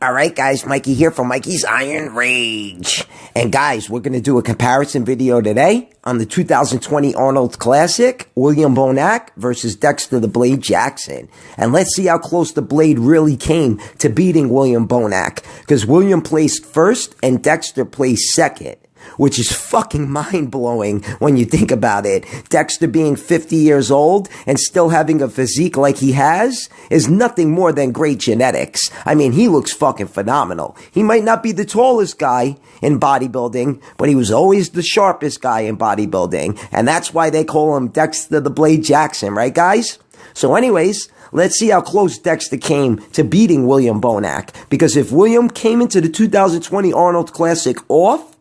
Alright guys, Mikey here from Mikey's Iron Rage. And guys, we're going to do a comparison video today on the 2020 Arnold Classic William Bonac versus Dexter the Blade Jackson. And let's see how close the Blade really came to beating William Bonac. Because William placed first and Dexter placed second. Which is fucking mind-blowing when you think about it. Dexter being 50 years old and still having a physique like he has is nothing more than great genetics. I mean, he looks fucking phenomenal. He might not be the tallest guy in bodybuilding, but he was always the sharpest guy in bodybuilding. And that's why they call him Dexter the Blade Jackson, right guys? So anyways, let's see how close Dexter came to beating William Bonac. Because if William came into the 2020 Arnold Classic off,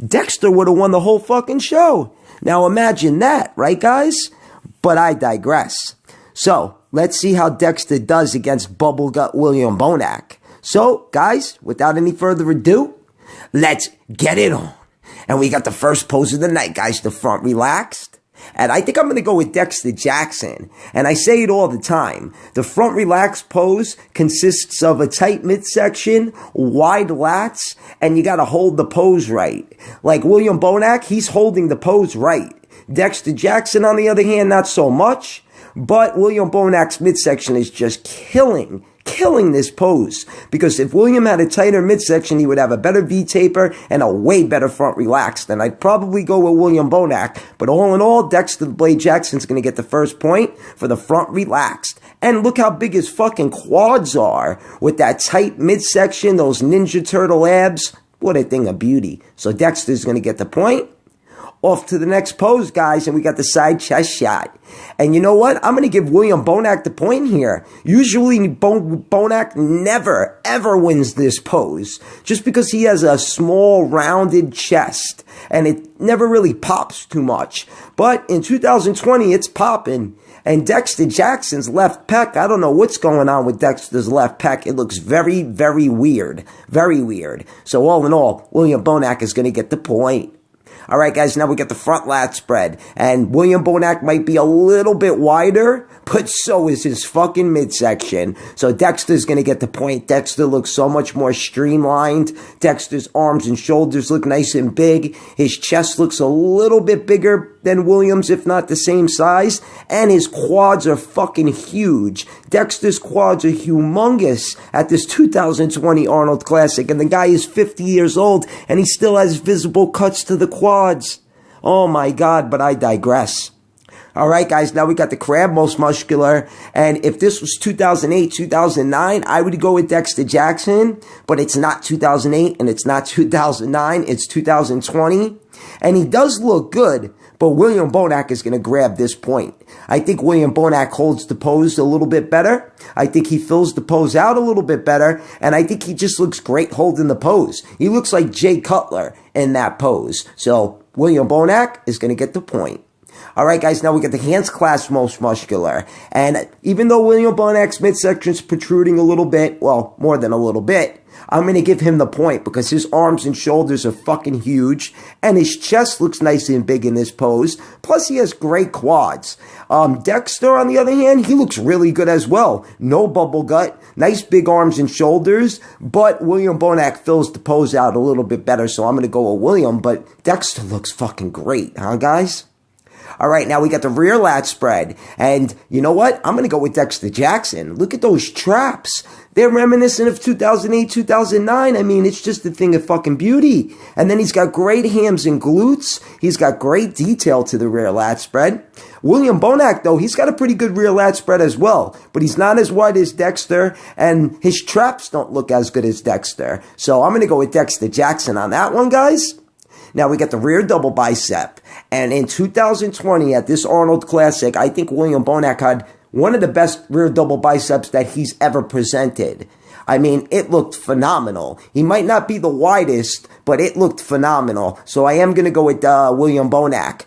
Dexter would have won the whole fucking show. Now imagine that, right guys? But I digress. So, let's see how Dexter does against Bubblegut William Bonac. So, guys, without any further ado, let's get it on. And we got the first pose of the night, guys. The front relaxed. And I think I'm going to go with Dexter Jackson. And I say it all the time. The front relaxed pose consists of a tight midsection, wide lats, and you got to hold the pose right. Like William Bonac, he's holding the pose right. Dexter Jackson, on the other hand, not so much. But William Bonac's midsection is just killing this pose. Because if William had a tighter midsection, he would have a better V-taper and a way better front relaxed. And I'd probably go with William Bonac. But all in all, Dexter the Blade Jackson's going to get the first point for the front relaxed. And look how big his fucking quads are with that tight midsection, those Ninja Turtle abs. What a thing of beauty. So Dexter's going to get the point. Off to the next pose, guys, and we got the side chest shot. And you know what? I'm going to give William Bonac the point here. Usually, Bonac never, ever wins this pose. Just because he has a small, rounded chest. And it never really pops too much. But in 2020, it's popping. And Dexter Jackson's left pec, I don't know what's going on with Dexter's left pec. It looks very, very weird. Very weird. So all in all, William Bonac is going to get the point. Alright guys, now we got the front lat spread. And William Bonac might be a little bit wider, but so is his fucking midsection. So Dexter's going to get the point. Dexter looks so much more streamlined. Dexter's arms and shoulders look nice and big. His chest looks a little bit bigger than William's, if not the same size. And his quads are fucking huge. Dexter's quads are humongous at this 2020 Arnold Classic. And the guy is 50 years old and he still has visible cuts to the quads. Oh my God, but I digress. Alright guys, now we got the crab most muscular, and if this was 2008, 2009, I would go with Dexter Jackson, but it's not 2008 and it's not 2009, it's 2020, and he does look good, but William Bonac is going to grab this point. I think William Bonac holds the pose a little bit better, I think he fills the pose out a little bit better, and I think he just looks great holding the pose. He looks like Jay Cutler in that pose, so William Bonac is going to get the point. Alright guys, now we got the hands clasp most muscular. And even though William Bonac's midsection is protruding a little bit, well, more than a little bit, I'm going to give him the point because his arms and shoulders are fucking huge. And his chest looks nice and big in this pose. Plus he has great quads. Dexter, on the other hand, he looks really good as well. No bubble gut, nice big arms and shoulders. But William Bonac fills the pose out a little bit better. So I'm going to go with William. But Dexter looks fucking great, huh guys? Alright, now we got the rear lat spread. And you know what? I'm going to go with Dexter Jackson. Look at those traps. They're reminiscent of 2008, 2009. I mean, it's just a thing of fucking beauty. And then he's got great hams and glutes. He's got great detail to the rear lat spread. William Bonac, though, he's got a pretty good rear lat spread as well. But he's not as wide as Dexter. And his traps don't look as good as Dexter. So I'm going to go with Dexter Jackson on that one, guys. Now we got the rear double bicep. And in 2020 at this Arnold Classic, I think William Bonac had one of the best rear double biceps that he's ever presented. I mean, it looked phenomenal. He might not be the widest, but it looked phenomenal. So I am going to go with William Bonac.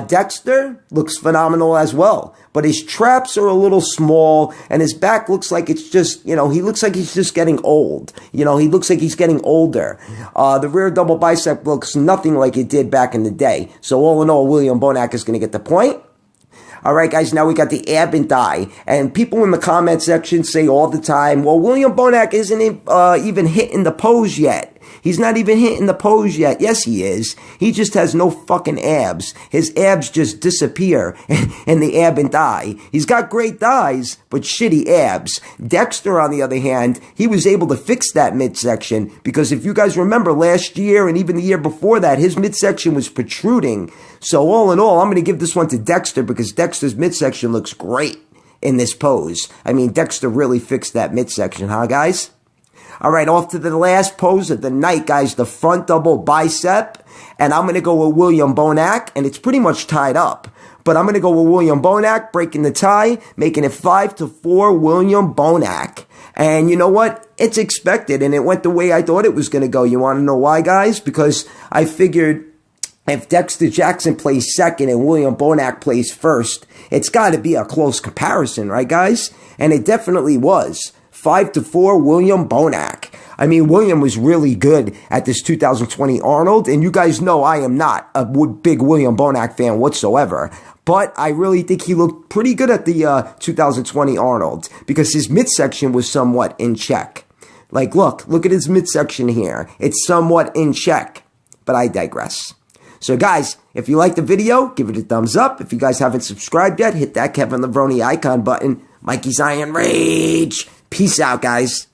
Dexter looks phenomenal as well. But his traps are a little small, and his back looks like it's just, he looks like he's just getting old. He looks like he's getting older. The rear double bicep looks nothing like it did back in the day. So all in all, William Bonac is going to get the point. All right, guys, now we got the ab and thigh. And people in the comment section say all the time, well, William Bonac isn't even hitting the pose yet. He's not even hitting the pose yet. Yes, he is. He just has no fucking abs. His abs just disappear in the ab and thigh. He's got great thighs, but shitty abs. Dexter, on the other hand, he was able to fix that midsection because if you guys remember last year and even the year before that, his midsection was protruding. So all in all, I'm going to give this one to Dexter because Dexter's midsection looks great in this pose. I mean, Dexter really fixed that midsection, huh, guys? All right, off to the last pose of the night, guys, the front double bicep. And I'm going to go with William Bonac, and it's pretty much tied up. But I'm going to go with William Bonac, breaking the tie, making it 5-4 William Bonac. And you know what? It's expected, and it went the way I thought it was going to go. You want to know why, guys? Because I figured if Dexter Jackson plays second and William Bonac plays first, it's got to be a close comparison, right, guys? And it definitely was. 5-4 William Bonac. I mean, William was really good at this 2020 Arnold, and you guys know I am not a big William Bonac fan whatsoever. But I really think he looked pretty good at the 2020 Arnold because his midsection was somewhat in check. Like, look at his midsection here. It's somewhat in check. But I digress. So, guys, if you like the video, give it a thumbs up. If you guys haven't subscribed yet, hit that Kevin Levrone icon button. Mikey's Iron Rage. Peace out, guys.